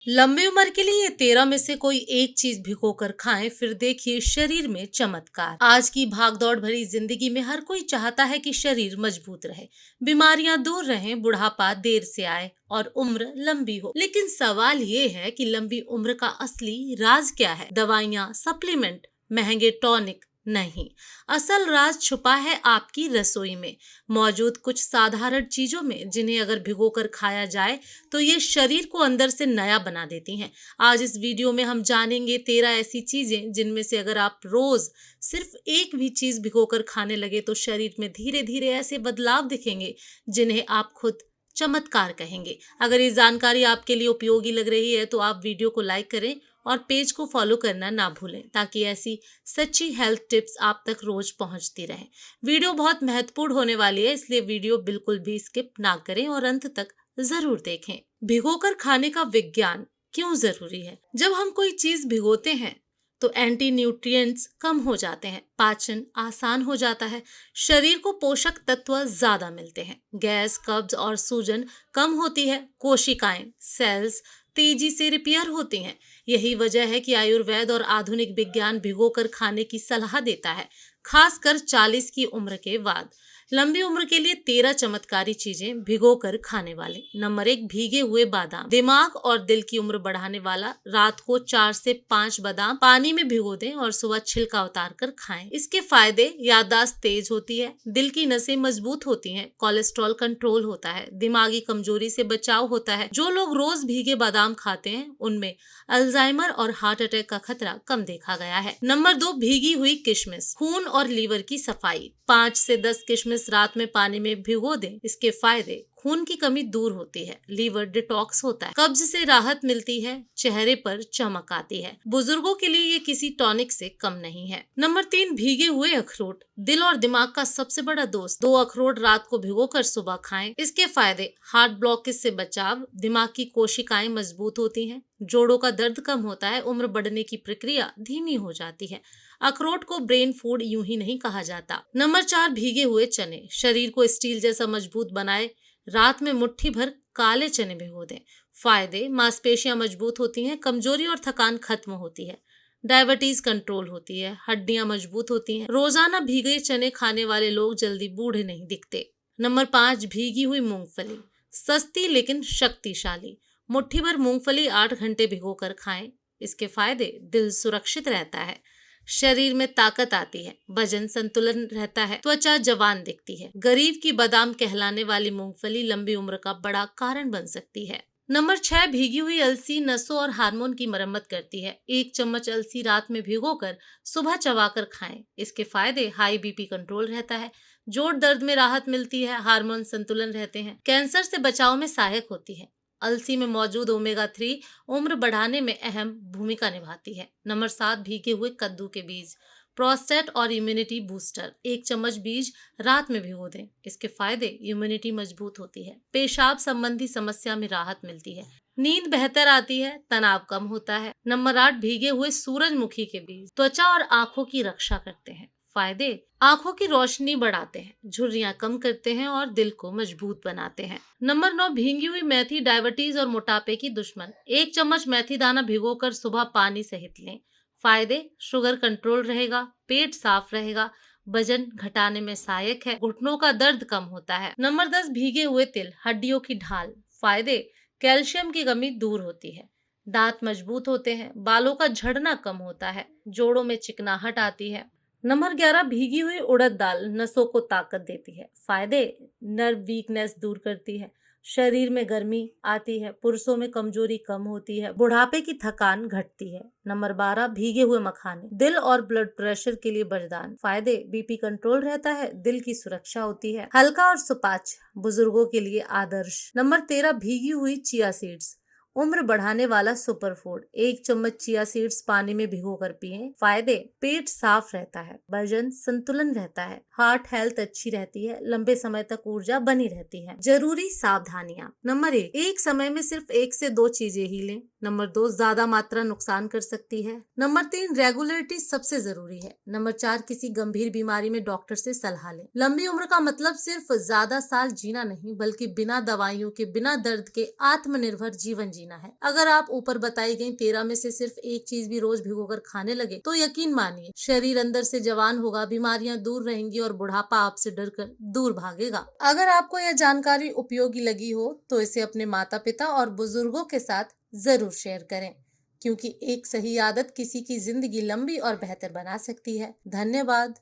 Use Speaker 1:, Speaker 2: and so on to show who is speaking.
Speaker 1: लंबी उम्र के लिए ये 13 में से कोई एक चीज भिगोकर खाएं, फिर देखिए शरीर में चमत्कार। आज की भागदौड़ भरी जिंदगी में हर कोई चाहता है कि शरीर मजबूत रहे, बीमारियां दूर रहें, बुढ़ापा देर से आए और उम्र लंबी हो। लेकिन सवाल ये है कि लंबी उम्र का असली राज क्या है? दवाइयां, सप्लीमेंट, महंगे टॉनिक? नहीं, असल राज छुपा है आपकी रसोई में मौजूद कुछ साधारण चीजों में, जिन्हें अगर भिगोकर खाया जाए तो ये शरीर को अंदर से नया बना देती हैं। आज इस वीडियो में हम जानेंगे 13 ऐसी चीजें जिनमें से अगर आप रोज सिर्फ एक भी चीज भिगोकर खाने लगे तो शरीर में धीरे धीरे ऐसे बदलाव दिखेंगे जिन्हें आप खुद चमत्कार कहेंगे। अगर ये जानकारी आपके लिए उपयोगी लग रही है तो आप वीडियो को लाइक करें और पेज को फॉलो करना ना भूलें, ताकि ऐसी सच्ची हेल्थ टिप्स आप तक रोज पहुंचती रहें। वीडियो बहुत महत्वपूर्ण होने वाली है, इसलिए वीडियो बिल्कुल भी स्किप ना करें और अंत तक जरूर देखें। भिगोकर खाने का विज्ञान क्यों जरूरी है? जब हम कोई चीज भिगोते हैं तो एंटी न्यूट्रिएंट्स कम हो जाते हैं, पाचन आसान हो जाता है, शरीर को पोषक तत्व ज्यादा मिलते हैं, गैस, कब्ज और सूजन कम होती है, कोशिकाएं, सेल्स तेजी से रिपेयर होती हैं। यही वजह है कि आयुर्वेद और आधुनिक विज्ञान भिगोकर खाने की सलाह देता है, खासकर 40 की उम्र के बाद। लंबी उम्र के लिए 13 चमत्कारी चीजें भिगोकर खाने वाले। नंबर 1, भीगे हुए बादाम। दिमाग और दिल की उम्र बढ़ाने वाला। रात को 4 से 5 बादाम पानी में भिगो दें और सुबह छिलका उतार कर खाएं। इसके फायदे: याददाश्त तेज होती है, दिल की नसें मजबूत होती हैं, कोलेस्ट्रॉल कंट्रोल होता है, दिमागी कमजोरी से बचाव होता है। जो लोग रोज भीगे बादाम खाते हैं उनमें अल्जाइमर और हार्ट अटैक का खतरा कम देखा गया है। नंबर 2, भीगी हुई किशमिश। खून और लीवर की सफाई। 5 से 10 किशमिश रात में पानी में भिगो दें। इसके फायदे: खून की कमी दूर होती है, लीवर डिटॉक्स होता है, कब्ज से राहत मिलती है, चेहरे पर चमक आती है। बुजुर्गों के लिए ये किसी टॉनिक से कम नहीं है। नंबर 3, भीगे हुए अखरोट। दिल और दिमाग का सबसे बड़ा दोस्त। 2 अखरोट रात को भिगोकर सुबह खाएं। इसके फायदे: हार्ट ब्लॉकेज से बचाव, दिमाग की कोशिकाएं मजबूत होती हैं, जोड़ों का दर्द कम होता है, उम्र बढ़ने की प्रक्रिया धीमी हो जाती है। अखरोट को ब्रेन फूड यूं ही नहीं कहा जाता। नंबर 4, भीगे हुए चने। शरीर को स्टील जैसा मजबूत बनाए। रात में मुट्ठी भर काले चने भिगो दें। फायदे: मांसपेशियां मजबूत होती हैं, कमजोरी और थकान खत्म होती है, डायबिटीज कंट्रोल होती है, हड्डियां मजबूत होती हैं। रोजाना भीगे चने खाने वाले लोग जल्दी बूढ़े नहीं दिखते। नंबर 5, भीगी हुई मूंगफली। सस्ती लेकिन शक्तिशाली। मुट्ठी भर मूंगफली 8 घंटे भिगोकर खाएं। इसके फायदे: दिल सुरक्षित रहता है, शरीर में ताकत आती है, वजन संतुलन रहता है, त्वचा जवान दिखती है। गरीब की बादाम कहलाने वाली मूंगफली लंबी उम्र का बड़ा कारण बन सकती है। नंबर 6, भीगी हुई अलसी। नसों और हार्मोन की मरम्मत करती है। 1 चम्मच अलसी रात में भिगोकर सुबह चबाकर खाएं। इसके फायदे: हाई बीपी कंट्रोल रहता है, जोड़ दर्द में राहत मिलती है, हार्मोन संतुलन रहते हैं, कैंसर से बचाव में सहायक होती है। अलसी में मौजूद ओमेगा 3 उम्र बढ़ाने में अहम भूमिका निभाती है। नंबर 7, भीगे हुए कद्दू के बीज। प्रोस्टेट और इम्यूनिटी बूस्टर। 1 चम्मच बीज रात में भिगो दें। इसके फायदे: इम्यूनिटी मजबूत होती है, पेशाब संबंधी समस्या में राहत मिलती है, नींद बेहतर आती है, तनाव कम होता है। नंबर 8, भीगे हुए सूरजमुखी के बीज। त्वचा और आंखों की रक्षा करते हैं। फायदे: आंखों की रोशनी बढ़ाते हैं, झुर्रियां कम करते हैं और दिल को मजबूत बनाते हैं। नंबर 9, भीगी हुई मेथी। डायबिटीज और मोटापे की दुश्मन। 1 चम्मच मेथी दाना भिगोकर सुबह पानी सहित लें। फायदे: शुगर कंट्रोल रहेगा, पेट साफ रहेगा, वजन घटाने में सहायक है, घुटनों का दर्द कम होता है। नंबर 10, भीगे हुए तिल। हड्डियों की ढाल। फायदे: कैल्शियम की कमी दूर होती है, दांत मजबूत होते हैं, बालों का झड़ना कम होता है, जोड़ों में चिकनाहट आती है। नंबर 11, भीगी हुई उड़द दाल। नसों को ताकत देती है। फायदे: नर्व वीकनेस दूर करती है, शरीर में गर्मी आती है, पुरुषों में कमजोरी कम होती है, बुढ़ापे की थकान घटती है। नंबर 12, भीगे हुए मखाने। दिल और ब्लड प्रेशर के लिए वरदान। फायदे: बीपी कंट्रोल रहता है, दिल की सुरक्षा होती है, हल्का और सुपाच्य, बुजुर्गों के लिए आदर्श। नंबर 13, भीगी हुई चिया सीड्स। उम्र बढ़ाने वाला सुपर फूड। 1 चम्मच चिया सीड्स पानी में भिगोकर पिएं। फायदे: पेट साफ रहता है, वजन संतुलन रहता है, हार्ट हेल्थ अच्छी रहती है, लंबे समय तक ऊर्जा बनी रहती है। जरूरी सावधानियां। नंबर 1, एक समय में सिर्फ 1 से 2 चीजें ही लें। नंबर 2, ज्यादा मात्रा नुकसान कर सकती है। नंबर 3, रेगुलरिटी सबसे जरूरी है। नंबर 4, किसी गंभीर बीमारी में डॉक्टर से सलाह लें। लंबी उम्र का मतलब सिर्फ ज्यादा साल जीना नहीं, बल्कि बिना दवाइयों के, बिना दर्द के आत्मनिर्भर जीवन जीना है। अगर आप ऊपर बताई गई 13 में से सिर्फ एक चीज भी रोज भिगोकर खाने लगे तो यकीन मानिए शरीर अंदर से जवान होगा, बीमारियां दूर रहेंगी और बुढ़ापा आपसे डरकर दूर भागेगा। अगर आपको यह जानकारी उपयोगी लगी हो तो इसे अपने माता पिता और बुजुर्गों के साथ जरूर शेयर करें, क्योंकि एक सही आदत किसी की जिंदगी लंबी और बेहतर बना सकती है। धन्यवाद।